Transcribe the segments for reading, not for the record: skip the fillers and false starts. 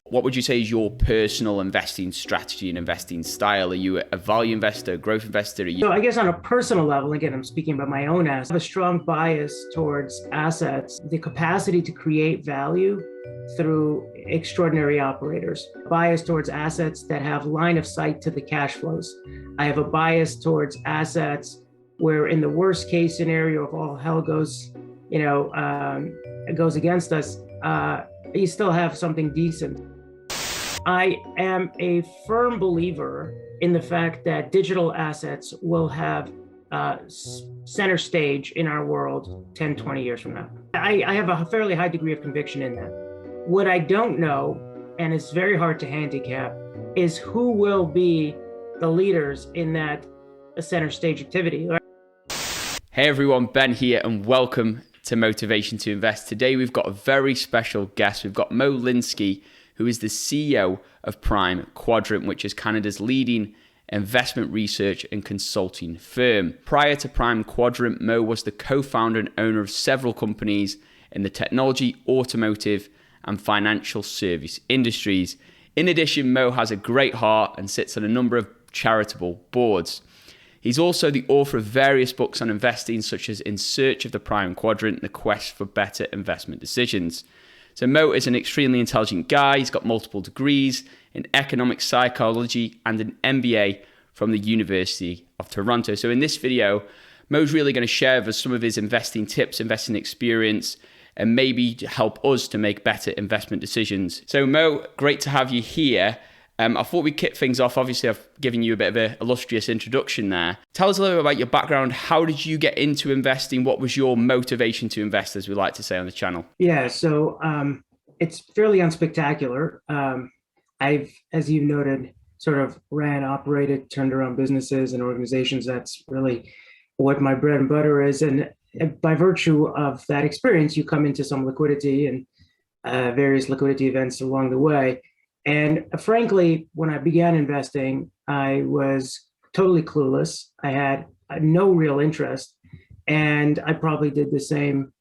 What would you say is your personal investing strategy and investing style? Are you a value investor, growth investor? So I guess on a personal level, again, I'm speaking about my own assets, I have a strong bias towards assets, the capacity to create value through extraordinary operators, bias towards assets that have line of sight to the cash flows. I have a bias towards assets where in the worst case scenario, if all hell goes, goes against us, you still have something decent. I am a firm believer in the fact that digital assets will have center stage in our world 10, 20 years from now. I have a fairly high degree of conviction in that. What I don't know, and it's very hard to handicap, is who will be the leaders in that center stage activity. Hey everyone, Ben here and welcome to Motivation to Invest. Today we've got a very special guest. We've got Mo Linsky, who is the CEO of Prime Quadrant, which is Canada's leading investment research and consulting firm. Prior to Prime Quadrant, Mo was the co-founder and owner of several companies in the technology, automotive, and financial service industries. In addition, Mo has a great heart and sits on a number of charitable boards. He's also the author of various books on investing, such as In Search of the Prime Quadrant, The Quest for Better Investment Decisions. So Mo is an extremely intelligent guy. He's got multiple degrees in economic psychology and an MBA from the University of Toronto. So in this video, Mo's really going to share with us some of his investing tips, investing experience, and maybe help us to make better investment decisions. So Mo, great to have you here. I thought we'd kick things off. Obviously, I've given you a bit of an illustrious introduction there. Tell us a little bit about your background. How did you get into investing? What was your motivation to invest, as we like to say on the channel? Yeah, so it's fairly unspectacular. I've, as you noted, sort of ran, operated, turned around businesses and organizations. That's really what my bread and butter is. And by virtue of that experience, you come into some liquidity and various liquidity events along the way. And frankly, when I began investing, I was totally clueless. I had no real interest, and I probably did the same.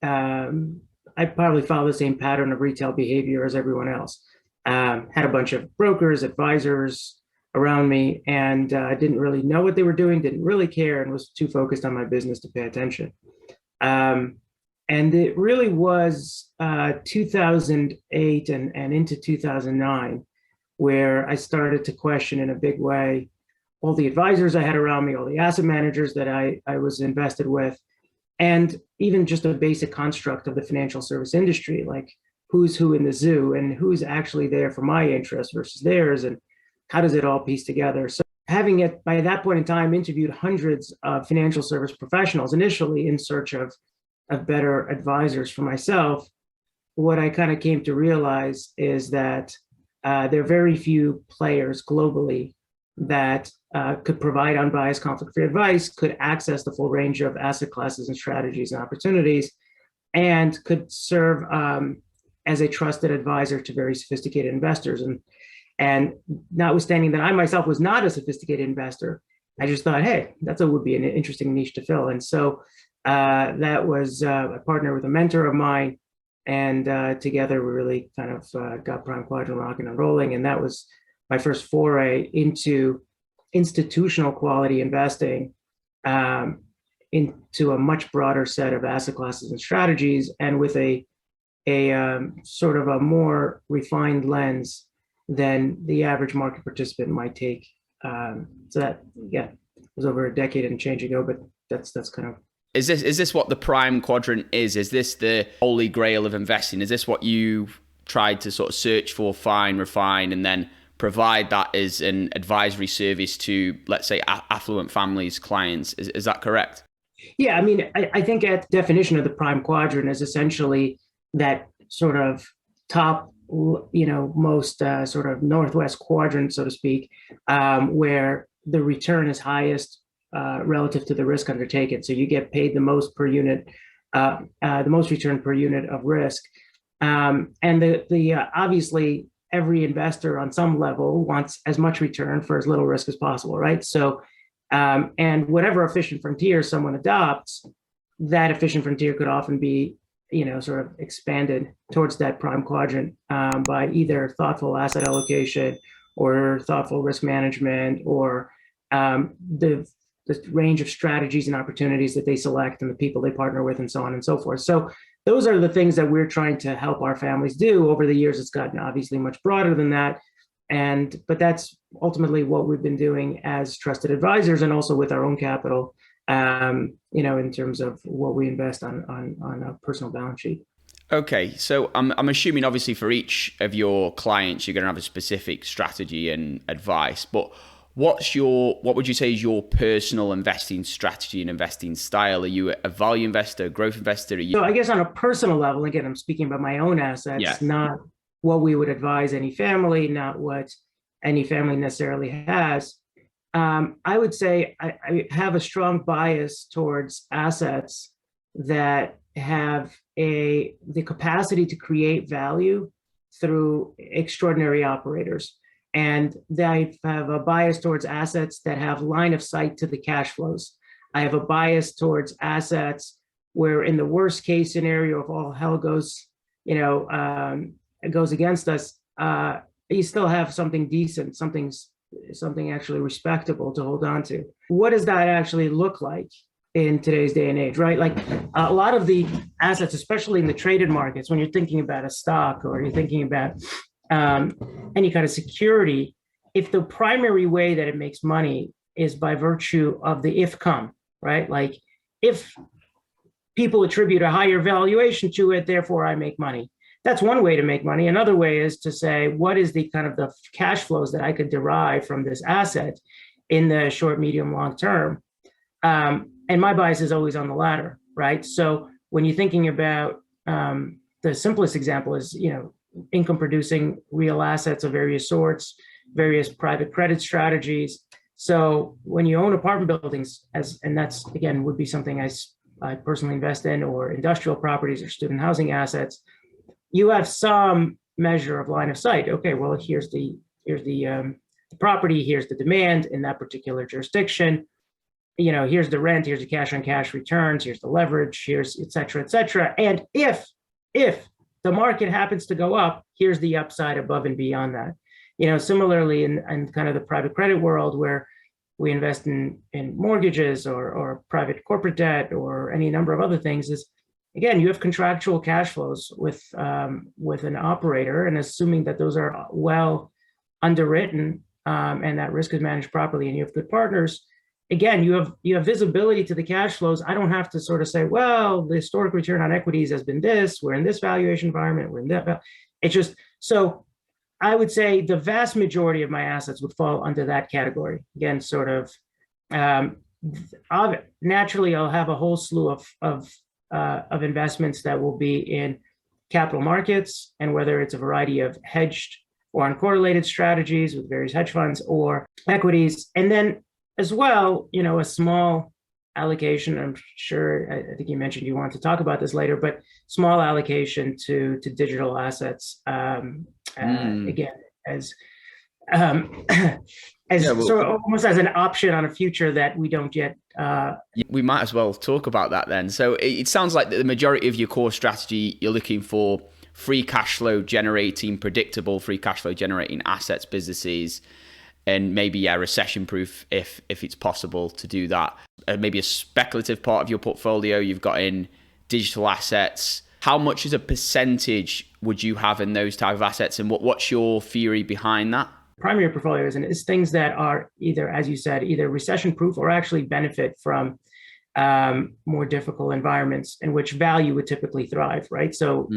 I probably followed the same pattern of retail behavior as everyone else. Had a bunch of brokers, advisors around me, and I didn't really know what they were doing, didn't really care, and was too focused on my business to pay attention. And it really was 2008 and into 2009 where I started to question in a big way all the advisors I had around me, all the asset managers that I was invested with, and even just a basic construct of the financial service industry, like who's who in the zoo and who's actually there for my interest versus theirs, and how does it all piece together. So having it by that point in time interviewed hundreds of financial service professionals initially in search of better advisors for myself, what I kind of came to realize is that there are very few players globally that could provide unbiased conflict-free advice, could access the full range of asset classes and strategies and opportunities, and could serve as a trusted advisor to very sophisticated investors. And notwithstanding that I myself was not a sophisticated investor, I just thought, hey, would be an interesting niche to fill. And so that was a partner with a mentor of mine, and together we really kind of got Prime Quadrant rocking and rolling. And that was my first foray into institutional quality investing, into a much broader set of asset classes and strategies, and with a sort of a more refined lens than the average market participant might take. So that, yeah, was over a decade and change ago, but that's kind of. Is this what the Prime Quadrant is? Is this the holy grail of investing? Is this what you tried to sort of search for, find, refine, and then provide that as an advisory service to, let's say, affluent families, clients? Is that correct? Yeah, I mean, I think at definition of the Prime Quadrant is essentially that sort of top, most sort of northwest quadrant, so to speak, where the return is highest relative to the risk undertaken. So you get paid the most per unit, the most return per unit of risk. And the obviously every investor on some level wants as much return for as little risk as possible, right? So, and whatever efficient frontier someone adopts, that efficient frontier could often be sort of expanded towards that prime quadrant by either thoughtful asset allocation or thoughtful risk management, or the range of strategies and opportunities that they select and the people they partner with and so on and so forth. So those are the things that we're trying to help our families do. Over the years, it's gotten obviously much broader than that. But that's ultimately what we've been doing as trusted advisors, and also with our own capital, in terms of what we invest on a personal balance sheet. Okay, so I'm assuming obviously for each of your clients, you're going to have a specific strategy and advice, but what would you say is your personal investing strategy and investing style? Are you a value investor, a growth investor? So I guess on a personal level, again, I'm speaking about my own assets, not what we would advise any family, not what any family necessarily has. I would say I have a strong bias towards assets that have the capacity to create value through extraordinary operators. And I have a bias towards assets that have line of sight to the cash flows. I have a bias towards assets where, in the worst case scenario, if all hell goes, goes against us, you still have something decent, something actually respectable to hold on to. What does that actually look like in today's day and age, right? Like a lot of the assets, especially in the traded markets, when you're thinking about a stock or you're thinking about any kind of security, if the primary way that it makes money is by virtue of the if come, right? Like if people attribute a higher valuation to it, therefore I make money. That's one way to make money. Another way is to say, what is the kind of the cash flows that I could derive from this asset in the short, medium, long term? And my bias is always on the latter, right? So when you're thinking about the simplest example is, income producing real assets of various sorts, various private credit strategies. So when you own apartment buildings, and that's again would be something I personally invest in, or industrial properties or student housing assets, you have some measure of line of sight. Okay, well, here's the property, here's the demand in that particular jurisdiction. Here's the rent, here's the cash on cash returns, here's the leverage, here's et cetera, et cetera. And if the market happens to go up, here's the upside above and beyond that. Similarly in kind of the private credit world, where we invest in mortgages or private corporate debt or any number of other things, is again, you have contractual cash flows with an operator, and assuming that those are well underwritten and that risk is managed properly, and you have good partners. Again, you have visibility to the cash flows. I don't have to sort of say, well, the historic return on equities has been this. We're in this valuation environment. We're in that. It's just so. I would say the vast majority of my assets would fall under that category. Again, sort of naturally, I'll have a whole slew of investments that will be in capital markets, and whether it's a variety of hedged or uncorrelated strategies with various hedge funds or equities, and then as well, a small allocation. I'm sure, I think you mentioned you want to talk about this later, but small allocation to digital assets. Again, as sort of almost as an option on a future that we don't yet. We might as well talk about that then. So it sounds like the majority of your core strategy, you're looking for free cash flow generating, predictable free cash flow generating assets, businesses, and maybe recession proof if it's possible to do that. Maybe a speculative part of your portfolio you've got in digital assets. How much as a percentage would you have in those type of assets, and what's your theory behind that? Primary portfolios and is things that are either, as you said, either recession proof or actually benefit from more difficult environments in which value would typically thrive, right? So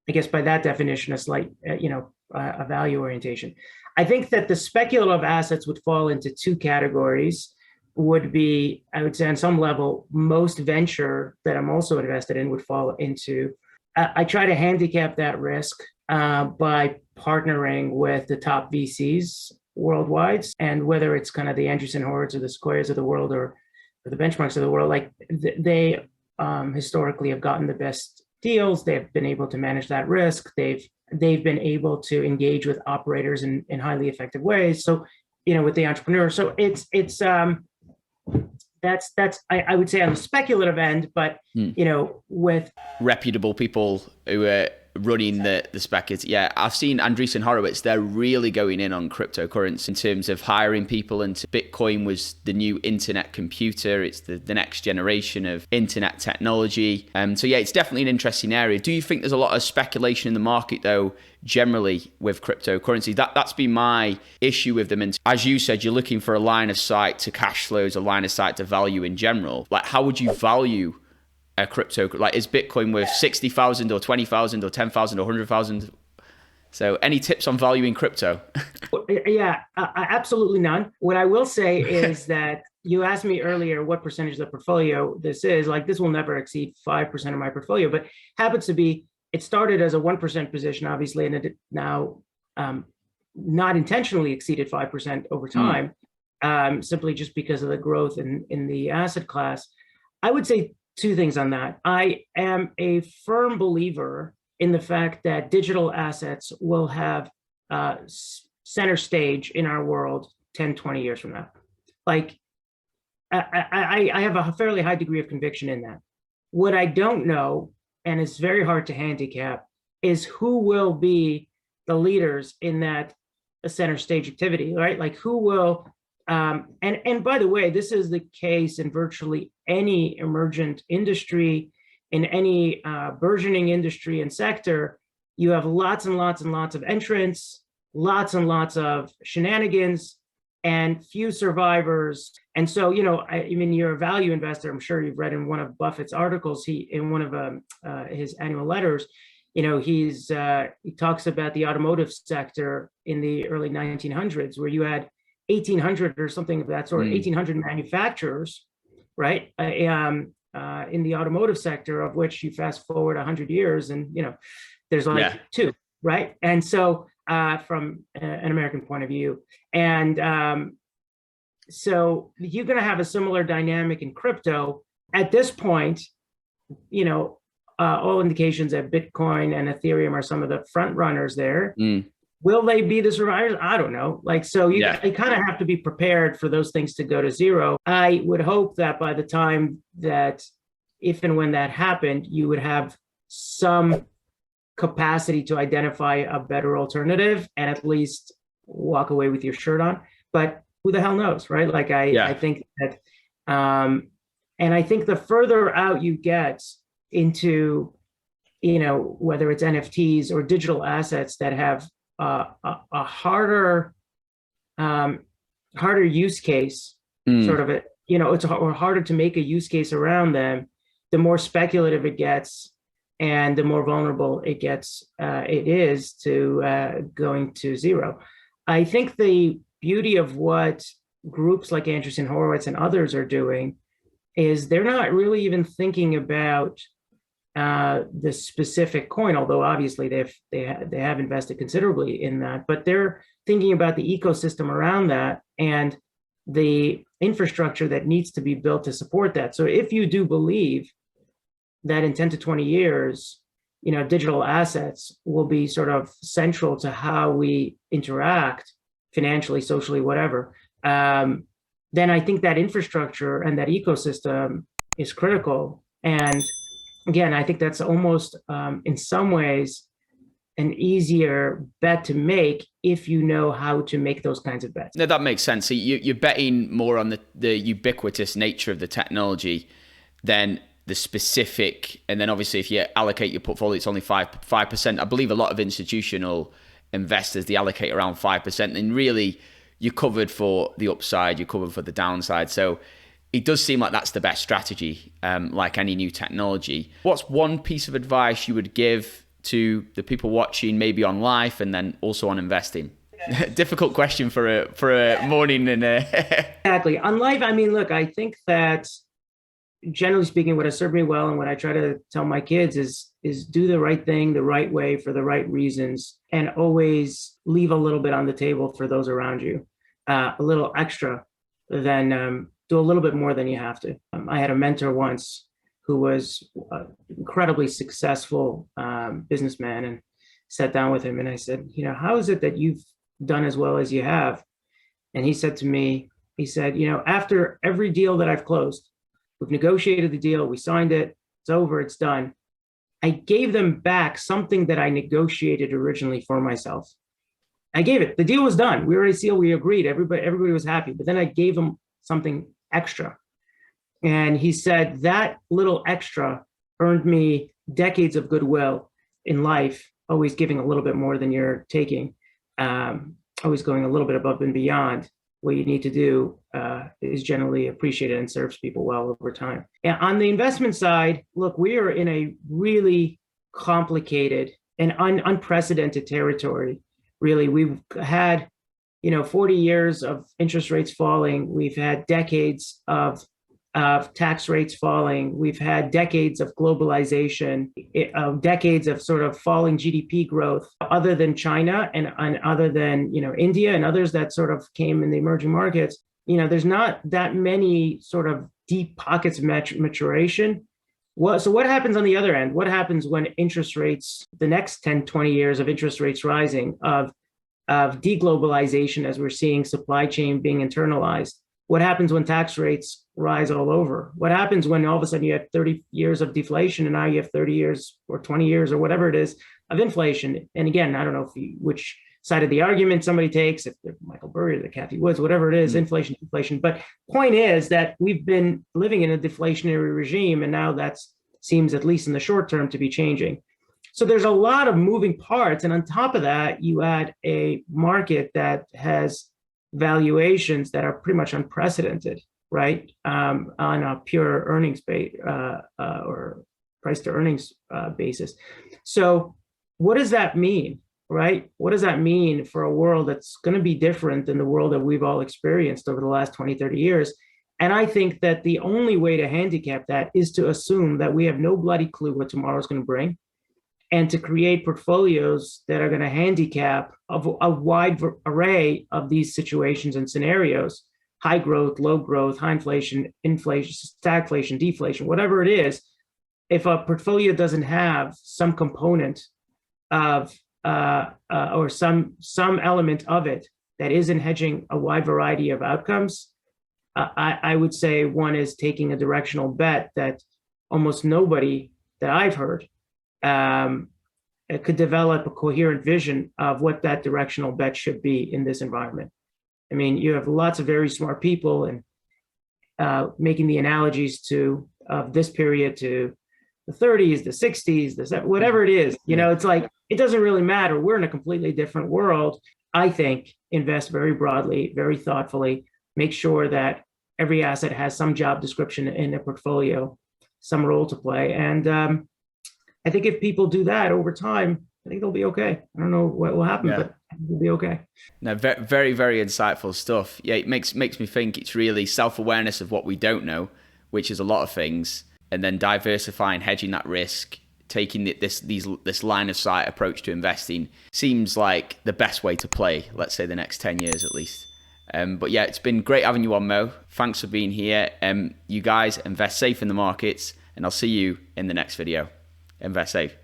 I guess by that definition, a slight, a value orientation. I think that the speculative assets would fall into two categories. Would be, I would say on some level, most venture that I'm also invested in would fall into. I try to handicap that risk by partnering with the top VCs worldwide, and whether it's kind of the Andreessen Horowitz or the Sequoias of the world or the benchmarks of the world, like they historically have gotten the best deals. They've been able to manage that risk. They've been able to engage with operators in highly effective ways. So, with the entrepreneur. So it's I would say on the speculative end, but with reputable people who are running the speculative. Yeah, I've seen Andreessen Horowitz. They're really going in on cryptocurrency in terms of hiring people. And Bitcoin was the new internet computer. It's the next generation of internet technology. So yeah, it's definitely an interesting area. Do you think there's a lot of speculation in the market though, generally with cryptocurrency? That's been my issue with them. And as you said, you're looking for a line of sight to cash flows, a line of sight to value in general. Like, how would you value a crypto? Like, is Bitcoin worth 60,000 or 20,000 or 10,000 or 100,000? So any tips on valuing crypto? Yeah, absolutely none. What I will say is that you asked me earlier what percentage of the portfolio this is. Like, this will never exceed 5% of my portfolio, but happens to be, it started as a 1% position, obviously, and it now not intentionally exceeded 5% over time, simply just because of the growth in the asset class. I would say two things on that. I am a firm believer in the fact that digital assets will have center stage in our world 10, 20 years from now. Like, I have a fairly high degree of conviction in that. What I don't know, and it's very hard to handicap, is who will be the leaders in that center stage activity, right? Like, who will, and by the way, this is the case in virtually any emergent industry, in any burgeoning industry and sector. You have lots and lots and lots of entrants, lots and lots of shenanigans, and few survivors. And so, I mean, you're a value investor. I'm sure you've read in one of Buffett's articles, in one of his annual letters, he talks about the automotive sector in the early 1900s, where you had 1,800 or something of that sort, 1,800 manufacturers, right? In the automotive sector, of which you fast forward 100 years and, there's like two, right? And so from an American point of view. And so you're going to have a similar dynamic in crypto. At this point, all indications that Bitcoin and Ethereum are some of the front runners there. Will they be the survivors? I don't know. Like, so you kind of have to be prepared for those things to go to zero. I would hope that by the time that, if and when that happened, you would have some capacity to identify a better alternative and at least walk away with your shirt on. But who the hell knows, right? Like, I think that, and I think the further out you get into, whether it's NFTs or digital assets that have a harder use case, sort of it's harder to make a use case around them, the more speculative it gets and the more vulnerable it is to going to zero. I think the beauty of what groups like Andreessen Horowitz and others are doing is they're not really even thinking about the specific coin, although obviously they have invested considerably in that, but they're thinking about the ecosystem around that and the infrastructure that needs to be built to support that. So if you do believe that in 10 to 20 years, digital assets will be sort of central to how we interact financially, socially, whatever, then I think that infrastructure and that ecosystem is critical. And again, I think that's almost, in some ways, an easier bet to make if you know how to make those kinds of bets. No, that makes sense. So you're betting more on the ubiquitous nature of the technology than the specific. And then obviously, if you allocate your portfolio, it's only 5%. I believe a lot of institutional investors, they allocate around 5%. And really, you're covered for the upside, you're covered for the downside. So it does seem like that's the best strategy, like any new technology. What's one piece of advice you would give to the people watching, maybe on life and then also on investing? Difficult question for a morning. And Exactly. On life, I mean, look, I think that generally speaking, what has served me well and what I try to tell my kids is do the right thing the right way for the right reasons, and always leave a little bit on the table for those around you, a little extra than do a little bit more than you have to. I had a mentor once who was an incredibly successful businessman, and sat down with him and I said, how is it that you've done as well as you have? And he said to me, He said, after every deal that I've closed, we've negotiated the deal, we signed it, it's over, it's done. I gave them back something that I negotiated originally for myself. I gave it. The deal was done. We already sealed. We agreed. Everybody was happy. But then I gave them something extra. And he said that little extra earned me decades of goodwill in life, always giving a little bit more than you're taking, always going a little bit above and beyond what you need to do is generally appreciated and serves people well over time. And on the investment side, look, we are in a really complicated and unprecedented territory. Really, we've had 40 years of interest rates falling. We've had decades of tax rates falling. We've had decades of globalization, decades of sort of falling GDP growth, other than China and other than India and others that sort of came in the emerging markets. There's not that many sort of deep pockets of maturation. So what happens on the other end? What happens when interest rates, the next 10, 20 years of interest rates rising, of deglobalization as we're seeing supply chain being internalized? What happens when tax rates rise all over? What happens when all of a sudden you have 30 years of deflation and now you have 30 years or 20 years or whatever it is of inflation? And again, I don't know which side of the argument somebody takes, if they're Michael Burry or the Kathy Woods, whatever it is, inflation, deflation. But point is that we've been living in a deflationary regime, and now that seems, at least in the short term, to be changing. So there's a lot of moving parts. And on top of that, you add a market that has valuations that are pretty much unprecedented, right? On a pure earnings or price to earnings basis. So what does that mean, right? What does that mean for a world that's going to be different than the world that we've all experienced over the last 20, 30 years? And I think that the only way to handicap that is to assume that we have no bloody clue what tomorrow's going to bring, and to create portfolios that are going to handicap a wide array of these situations and scenarios: high growth, low growth, high inflation, stagflation, deflation, whatever it is. If a portfolio doesn't have some component of or some element of it that isn't hedging a wide variety of outcomes, I would say one is taking a directional bet that almost nobody that I've heard could develop a coherent vision of what that directional bet should be in this environment. I mean, you have lots of very smart people and making the analogies to this period to the 30s, the 60s, the whatever it is. It's like, it doesn't really matter. We're in a completely different world. I think invest very broadly, very thoughtfully, make sure that every asset has some job description in a portfolio, some role to play. And I think if people do that over time, I think they'll be okay. I don't know what will happen, but it'll be okay. No, very, very insightful stuff. Yeah, it makes me think it's really self-awareness of what we don't know, which is a lot of things, and then diversifying, hedging that risk, taking this line of sight approach to investing seems like the best way to play, let's say the next 10 years at least. But yeah, it's been great having you on, Mo. Thanks for being here. You guys invest safe in the markets, and I'll see you in the next video. Invest safe.